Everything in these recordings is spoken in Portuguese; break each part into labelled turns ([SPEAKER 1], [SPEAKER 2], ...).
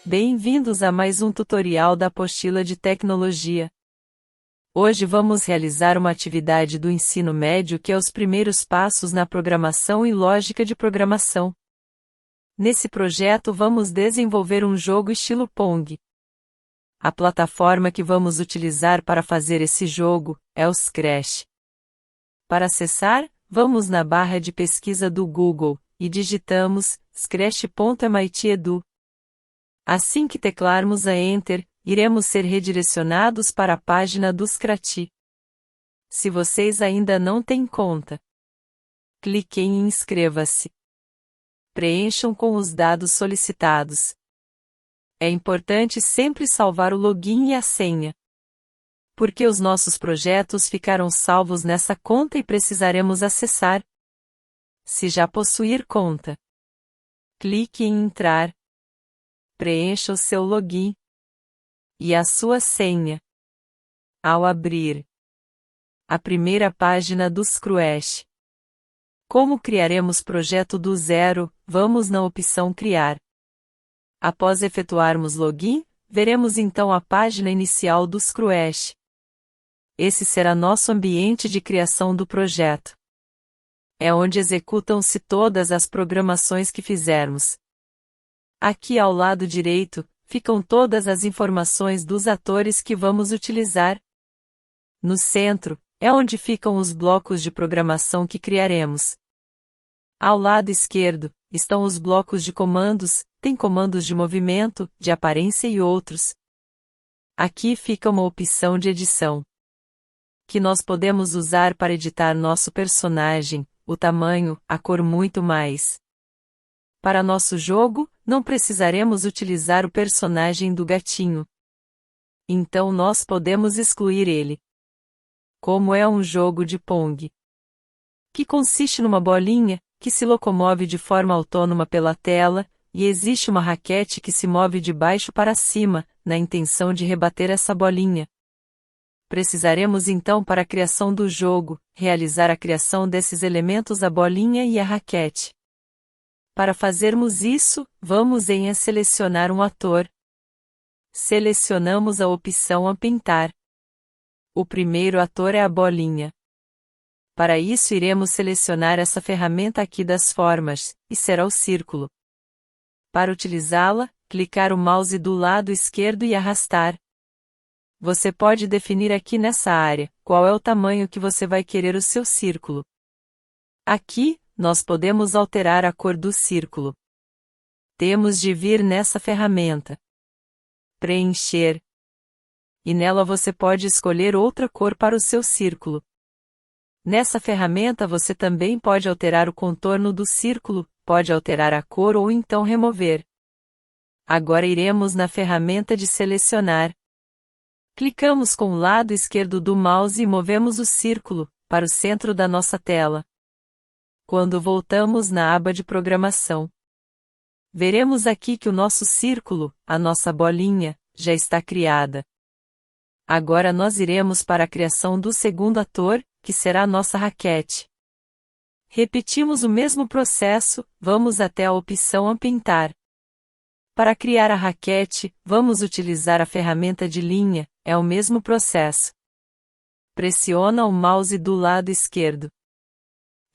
[SPEAKER 1] Bem-vindos a mais um tutorial da apostila de tecnologia. Hoje vamos realizar uma atividade do ensino médio que é os primeiros passos na programação e lógica de programação. Nesse projeto vamos desenvolver um jogo estilo Pong. A plataforma que vamos utilizar para fazer esse jogo é o Scratch. Para acessar, vamos na barra de pesquisa do Google e digitamos scratch.mit.edu. Assim que teclarmos a Enter, iremos ser redirecionados para a página do Scratch. Se vocês ainda não têm conta, cliquem em Inscreva-se. Preencham com os dados solicitados. É importante sempre salvar o login e a senha, porque os nossos projetos ficaram salvos nessa conta e precisaremos acessar. Se já possuir conta, clique em Entrar. Preencha o seu login e a sua senha. Ao abrir a primeira página do Scratch. Como criaremos projeto do zero, vamos na opção Criar. Após efetuarmos login, veremos então a página inicial do Scratch. Esse será nosso ambiente de criação do projeto. É onde executam-se todas as programações que fizermos. Aqui ao lado direito, ficam todas as informações dos atores que vamos utilizar. No centro, é onde ficam os blocos de programação que criaremos. Ao lado esquerdo, estão os blocos de comandos, tem comandos de movimento, de aparência e outros. Aqui fica uma opção de edição, que nós podemos usar para editar nosso personagem, o tamanho, a cor muito mais. Para nosso jogo, não precisaremos utilizar o personagem do gatinho. Então nós podemos excluir ele. Como é um jogo de Pong, que consiste numa bolinha, que se locomove de forma autônoma pela tela, e existe uma raquete que se move de baixo para cima, na intenção de rebater essa bolinha. Precisaremos então para a criação do jogo, realizar a criação desses elementos a bolinha e a raquete. Para fazermos isso, vamos em selecionar um ator. Selecionamos a opção Pintar. O primeiro ator é a bolinha. Para isso iremos selecionar essa ferramenta aqui das formas, e será o círculo. Para utilizá-la, clicar o mouse do lado esquerdo e arrastar. Você pode definir aqui nessa área, qual é o tamanho que você vai querer o seu círculo. Aqui, nós podemos alterar a cor do círculo. Temos de vir nessa ferramenta. Preencher. E nela você pode escolher outra cor para o seu círculo. Nessa ferramenta você também pode alterar o contorno do círculo, pode alterar a cor ou então remover. Agora iremos na ferramenta de selecionar. Clicamos com o lado esquerdo do mouse e movemos o círculo para o centro da nossa tela. Quando voltamos na aba de programação, veremos aqui que o nosso círculo, a nossa bolinha, já está criada. Agora nós iremos para a criação do segundo ator, que será a nossa raquete. Repetimos o mesmo processo, vamos até a opção Pintar. Para criar a raquete, vamos utilizar a ferramenta de linha, é o mesmo processo. Pressiona o mouse do lado esquerdo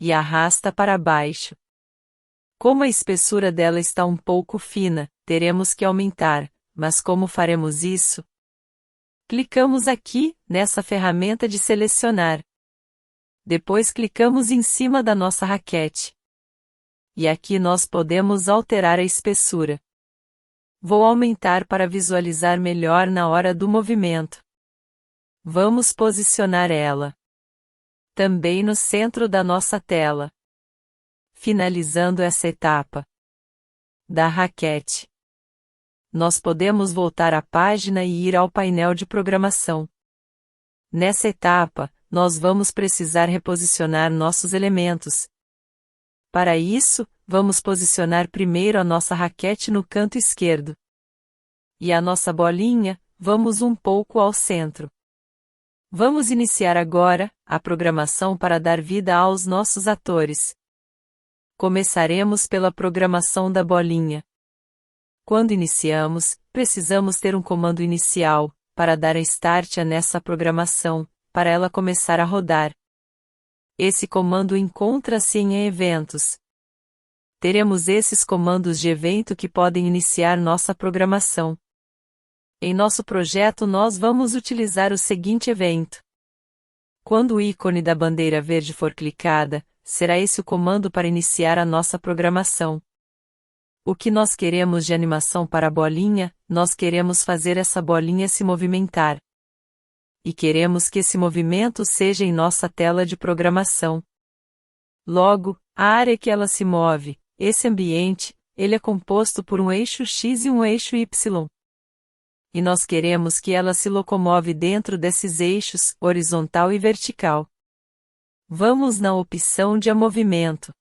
[SPEAKER 1] e arrasta para baixo. Como a espessura dela está um pouco fina, teremos que aumentar, mas como faremos isso? Clicamos aqui, nessa ferramenta de selecionar. Depois clicamos em cima da nossa raquete. E aqui nós podemos alterar a espessura. Vou aumentar para visualizar melhor na hora do movimento. Vamos posicionar ela também no centro da nossa tela. Finalizando essa etapa da raquete, nós podemos voltar à página e ir ao painel de programação. Nessa etapa, nós vamos precisar reposicionar nossos elementos. Para isso, vamos posicionar primeiro a nossa raquete no canto esquerdo. E a nossa bolinha, vamos um pouco ao centro. Vamos iniciar agora a programação para dar vida aos nossos atores. Começaremos pela programação da bolinha. Quando iniciamos, precisamos ter um comando inicial, para dar start a nessa programação, para ela começar a rodar. Esse comando encontra-se em eventos. Teremos esses comandos de evento que podem iniciar nossa programação. Em nosso projeto nós vamos utilizar o seguinte evento. Quando o ícone da bandeira verde for clicada, será esse o comando para iniciar a nossa programação. O que nós queremos de animação para a bolinha, nós queremos fazer essa bolinha se movimentar. E queremos que esse movimento seja em nossa tela de programação. Logo, a área que ela se move, esse ambiente, ele é composto por um eixo X e um eixo Y. E nós queremos que ela se locomove dentro desses eixos, horizontal e vertical. Vamos na opção de movimento.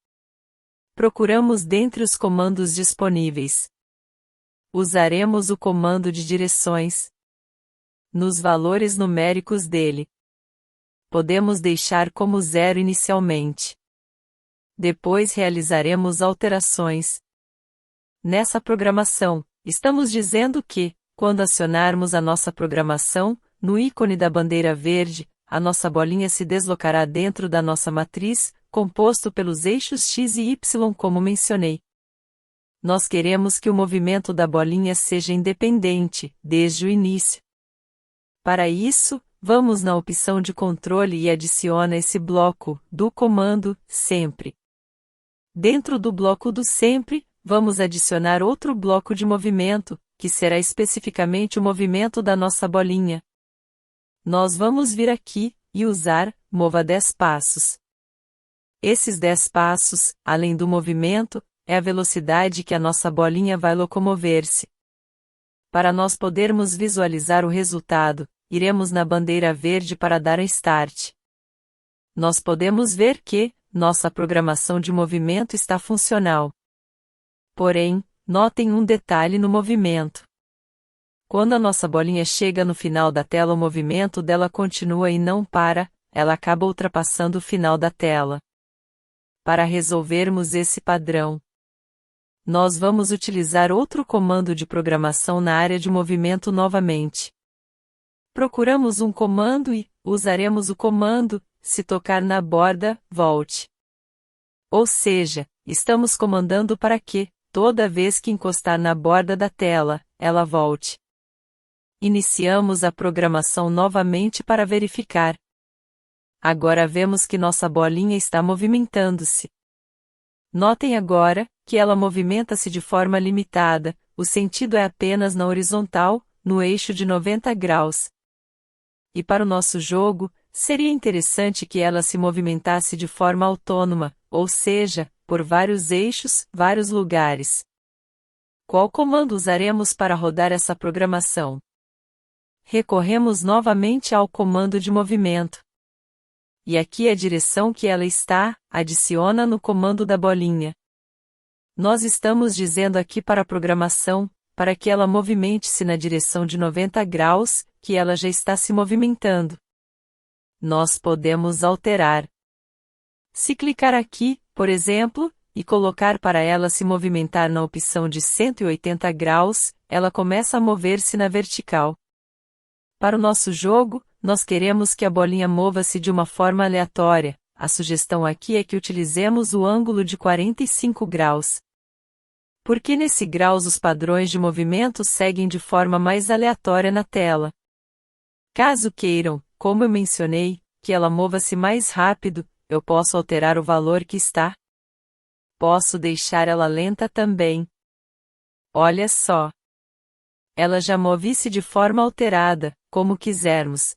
[SPEAKER 1] Procuramos dentre os comandos disponíveis. Usaremos o comando de direções. Nos valores numéricos dele, podemos deixar como 0 inicialmente. Depois realizaremos alterações. Nessa programação, estamos dizendo que, quando acionarmos a nossa programação, no ícone da bandeira verde, a nossa bolinha se deslocará dentro da nossa matriz, composto pelos eixos X e Y como mencionei. Nós queremos que o movimento da bolinha seja independente, desde o início. Para isso, vamos na opção de controle e adiciona esse bloco, do comando, sempre. Dentro do bloco do sempre, vamos adicionar outro bloco de movimento, que será especificamente o movimento da nossa bolinha. Nós vamos vir aqui, e usar, mova 10 passos. Esses 10 passos, além do movimento, é a velocidade que a nossa bolinha vai locomover-se. Para nós podermos visualizar o resultado, iremos na bandeira verde para dar start. Nós podemos ver que, nossa programação de movimento está funcional. Porém, notem um detalhe no movimento. Quando a nossa bolinha chega no final da tela, o movimento dela continua e não para, ela acaba ultrapassando o final da tela. Para resolvermos esse padrão, nós vamos utilizar outro comando de programação na área de movimento novamente. Procuramos um comando e usaremos o comando, se tocar na borda, volte. Ou seja, estamos comandando para que, toda vez que encostar na borda da tela, ela volte. Iniciamos a programação novamente para verificar. Agora vemos que nossa bolinha está movimentando-se. Notem agora, que ela movimenta-se de forma limitada, o sentido é apenas na horizontal, no eixo de 90 graus. E para o nosso jogo, seria interessante que ela se movimentasse de forma autônoma, ou seja, por vários eixos, vários lugares. Qual comando usaremos para rodar essa programação? Recorremos novamente ao comando de movimento. E aqui a direção que ela está, adiciona no comando da bolinha. Nós estamos dizendo aqui para a programação, para que ela movimente-se na direção de 90 graus, que ela já está se movimentando. Nós podemos alterar. Se clicar aqui, por exemplo, e colocar para ela se movimentar na opção de 180 graus, ela começa a mover-se na vertical. Para o nosso jogo, nós queremos que a bolinha mova-se de uma forma aleatória. A sugestão aqui é que utilizemos o ângulo de 45 graus. Porque nesse grau os padrões de movimento seguem de forma mais aleatória na tela. Caso queiram, como eu mencionei, que ela mova-se mais rápido, eu posso alterar o valor que está. Posso deixar ela lenta também. Olha só. Ela já move-se de forma alterada, como quisermos.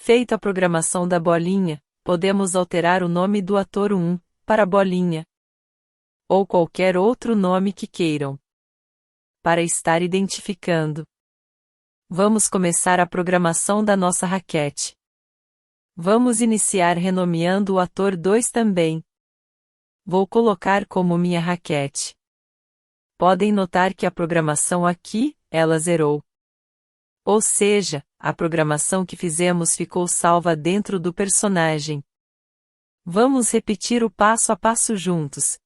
[SPEAKER 1] Feita a programação da bolinha, podemos alterar o nome do ator 1, para bolinha. Ou qualquer outro nome que queiram. Para estar identificando. Vamos começar a programação da nossa raquete. Vamos iniciar renomeando o ator 2 também. Vou colocar como minha raquete. Podem notar que a programação aqui, ela zerou. Ou seja, a programação que fizemos ficou salva dentro do personagem. Vamos repetir o passo a passo juntos.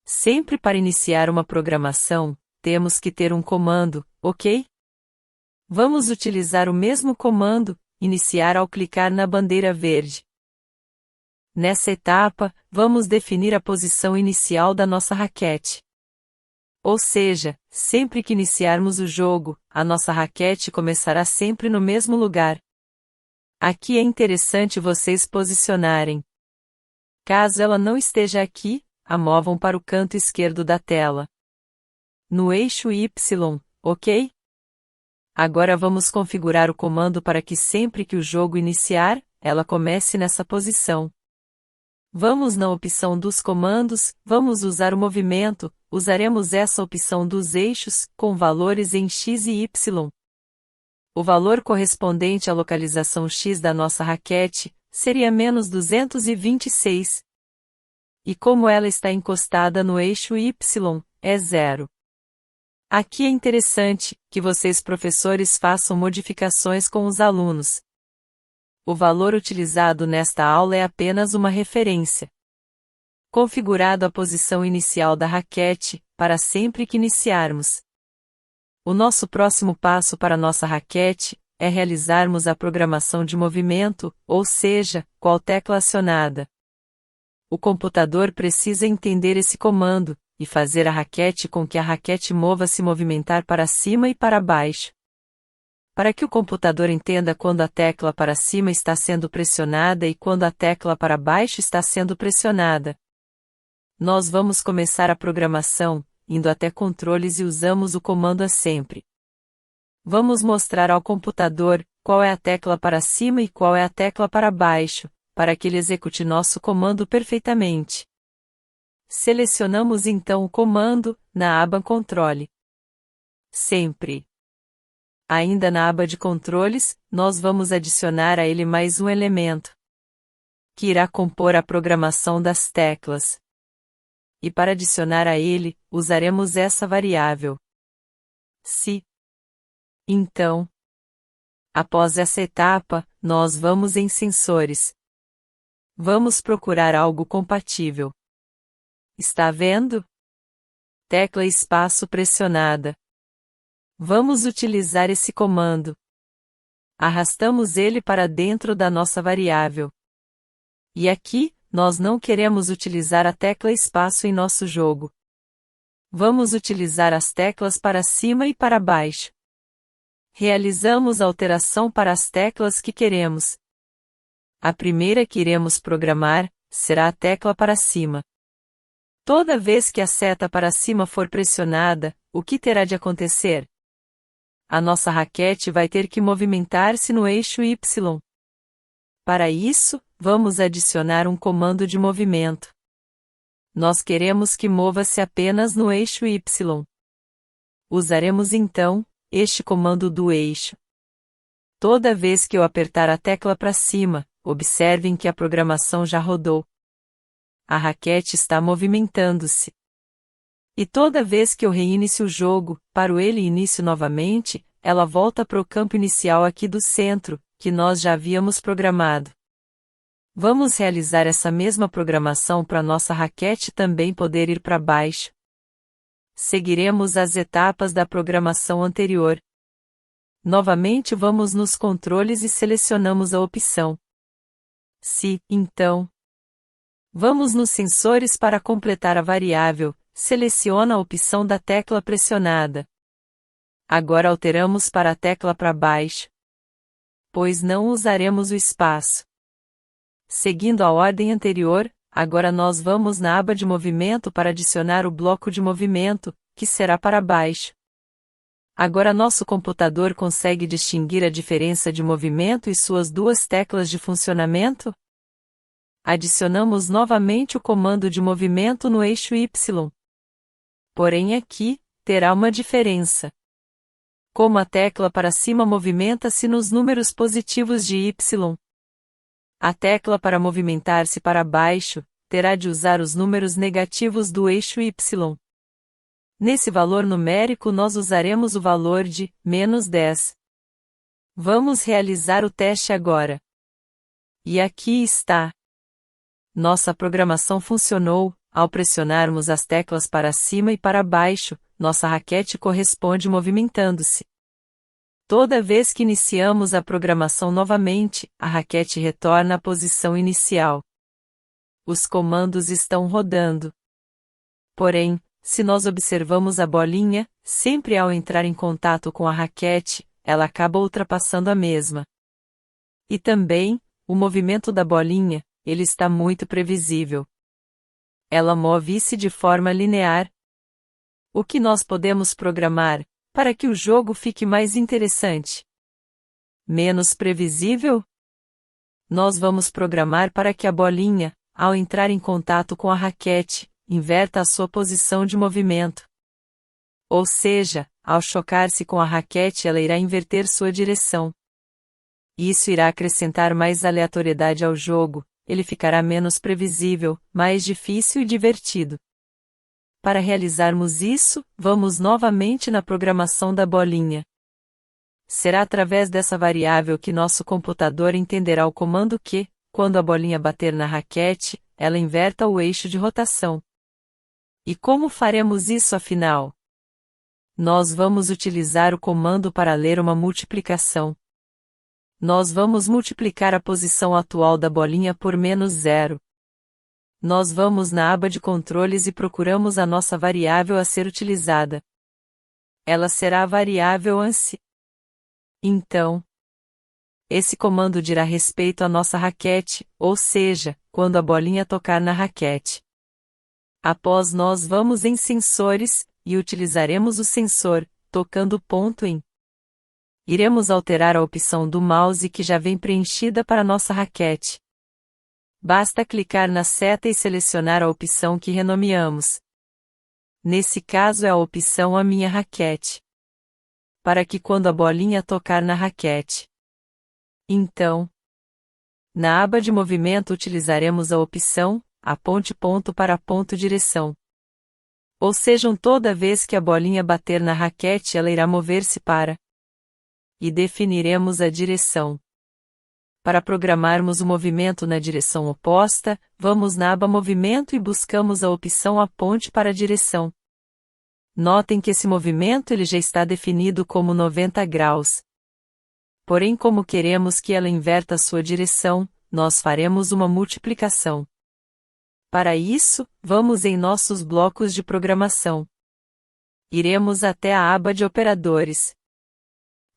[SPEAKER 1] Sempre para iniciar uma programação, temos que ter um comando, ok? Vamos utilizar o mesmo comando, iniciar ao clicar na bandeira verde. Nessa etapa, vamos definir a posição inicial da nossa raquete. Ou seja, sempre que iniciarmos o jogo, a nossa raquete começará sempre no mesmo lugar. Aqui é interessante vocês posicionarem. Caso ela não esteja aqui, a movam para o canto esquerdo da tela. No eixo Y, ok? Agora vamos configurar o comando para que sempre que o jogo iniciar, ela comece nessa posição. Vamos na opção dos comandos, vamos usar o movimento, usaremos essa opção dos eixos, com valores em X e Y. O valor correspondente à localização X da nossa raquete, seria menos 226. E como ela está encostada no eixo Y, é 0. Aqui é interessante, que vocês professores façam modificações com os alunos. O valor utilizado nesta aula é apenas uma referência. Configurado a posição inicial da raquete, para sempre que iniciarmos. O nosso próximo passo para nossa raquete, é realizarmos a programação de movimento, ou seja, qual tecla acionada. O computador precisa entender esse comando, e fazer a raquete com que a raquete se movimentar para cima e para baixo. Para que o computador entenda quando a tecla para cima está sendo pressionada e quando a tecla para baixo está sendo pressionada. Nós vamos começar a programação, indo até controles e usamos o comando a sempre. Vamos mostrar ao computador qual é a tecla para cima e qual é a tecla para baixo, para que ele execute nosso comando perfeitamente. Selecionamos então o comando, na aba Controle. Sempre. Ainda na aba de controles, nós vamos adicionar a ele mais um elemento, que irá compor a programação das teclas. E para adicionar a ele, usaremos essa variável. Se. Então, após essa etapa, nós vamos em Sensores. Vamos procurar algo compatível. Está vendo? Tecla espaço pressionada. Vamos utilizar esse comando. Arrastamos ele para dentro da nossa variável. E aqui, nós não queremos utilizar a tecla espaço em nosso jogo. Vamos utilizar as teclas para cima e para baixo. Realizamos a alteração para as teclas que queremos. A primeira que iremos programar, será a tecla para cima. Toda vez que a seta para cima for pressionada, o que terá de acontecer? A nossa raquete vai ter que movimentar-se no eixo Y. Para isso, vamos adicionar um comando de movimento. Nós queremos que mova-se apenas no eixo Y. Usaremos então, este comando do eixo. Toda vez que eu apertar a tecla para cima, observem que a programação já rodou. A raquete está movimentando-se. E toda vez que eu reinicio o jogo, paro ele e inicio novamente, ela volta para o campo inicial aqui do centro, que nós já havíamos programado. Vamos realizar essa mesma programação para nossa raquete também poder ir para baixo. Seguiremos as etapas da programação anterior. Novamente vamos nos controles e selecionamos a opção. Se, então. Vamos nos sensores para completar a variável. Seleciona a opção da tecla pressionada. Agora alteramos para a tecla para baixo, pois não usaremos o espaço. Seguindo a ordem anterior, agora nós vamos na aba de movimento para adicionar o bloco de movimento, que será para baixo. Agora nosso computador consegue distinguir a diferença de movimento e suas duas teclas de funcionamento? Adicionamos novamente o comando de movimento no eixo Y. Porém aqui, terá uma diferença. Como a tecla para cima movimenta-se nos números positivos de Y, a tecla para movimentar-se para baixo, terá de usar os números negativos do eixo Y. Nesse valor numérico nós usaremos o valor de -10. Vamos realizar o teste agora. E aqui está. Nossa programação funcionou. Ao pressionarmos as teclas para cima e para baixo, nossa raquete corresponde movimentando-se. Toda vez que iniciamos a programação novamente, a raquete retorna à posição inicial. Os comandos estão rodando. Porém, se nós observamos a bolinha, sempre ao entrar em contato com a raquete, ela acaba ultrapassando a mesma. E também, o movimento da bolinha, ele está muito previsível. Ela move-se de forma linear. O que nós podemos programar, para que o jogo fique mais interessante? Menos previsível? Nós vamos programar para que a bolinha, ao entrar em contato com a raquete, inverta a sua posição de movimento. Ou seja, ao chocar-se com a raquete ela irá inverter sua direção. Isso irá acrescentar mais aleatoriedade ao jogo, ele ficará menos previsível, mais difícil e divertido. Para realizarmos isso, vamos novamente na programação da bolinha. Será através dessa variável que nosso computador entenderá o comando que, quando a bolinha bater na raquete, ela inverta o eixo de rotação. E como faremos isso afinal? Nós vamos utilizar o comando para ler uma multiplicação. Nós vamos multiplicar a posição atual da bolinha por -0. Nós vamos na aba de controles e procuramos a nossa variável a ser utilizada. Ela será a variável ANSI. Então, esse comando dirá respeito à nossa raquete, ou seja, quando a bolinha tocar na raquete. Após nós vamos em sensores, e utilizaremos o sensor, tocando ponto em. Iremos alterar a opção do mouse que já vem preenchida para nossa raquete. Basta clicar na seta e selecionar a opção que renomeamos. Nesse caso é a opção A minha raquete. Para que quando a bolinha tocar na raquete. Então, na aba de movimento utilizaremos a opção Aponte ponto para ponto direção. Ou seja, toda vez que a bolinha bater na raquete ela irá mover-se para. E definiremos a direção. Para programarmos o movimento na direção oposta, vamos na aba Movimento e buscamos a opção Aponte para a direção. Notem que esse movimento ele já está definido como 90 graus. Porém, como queremos que ela inverta a sua direção, nós faremos uma multiplicação. Para isso, vamos em nossos blocos de programação. Iremos até a aba de operadores.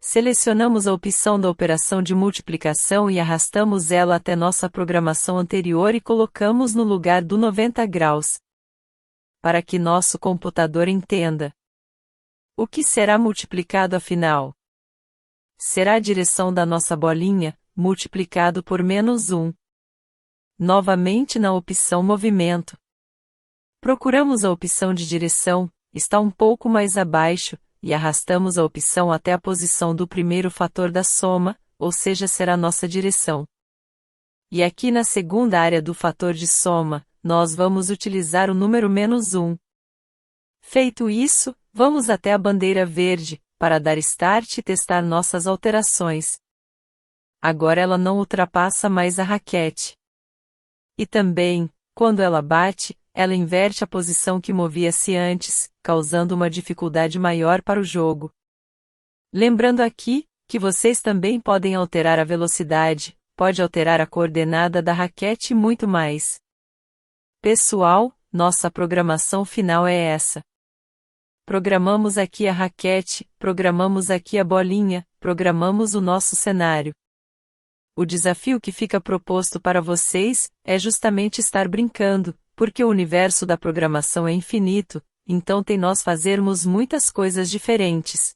[SPEAKER 1] Selecionamos a opção da operação de multiplicação e arrastamos ela até nossa programação anterior e colocamos no lugar do 90 graus. Para que nosso computador entenda. O que será multiplicado afinal? Será a direção da nossa bolinha, multiplicado por -1. Novamente na opção Movimento. Procuramos a opção de direção, está um pouco mais abaixo, e arrastamos a opção até a posição do primeiro fator da soma, ou seja, será nossa direção. E aqui na segunda área do fator de soma, nós vamos utilizar o número -1. Feito isso, vamos até a bandeira verde, para dar Start e testar nossas alterações. Agora ela não ultrapassa mais a raquete. E também, quando ela bate, ela inverte a posição que movia-se antes, causando uma dificuldade maior para o jogo. Lembrando aqui, que vocês também podem alterar a velocidade, pode alterar a coordenada da raquete e muito mais. Pessoal, nossa programação final é essa. Programamos aqui a raquete, programamos aqui a bolinha, programamos o nosso cenário. O desafio que fica proposto para vocês é justamente estar brincando, porque o universo da programação é infinito, então tem nós fazermos muitas coisas diferentes.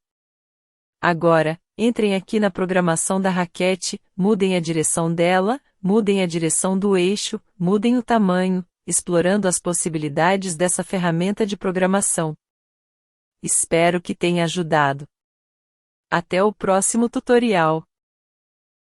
[SPEAKER 1] Agora, entrem aqui na programação da raquete, mudem a direção dela, mudem a direção do eixo, mudem o tamanho, explorando as possibilidades dessa ferramenta de programação. Espero que tenha ajudado. Até o próximo tutorial.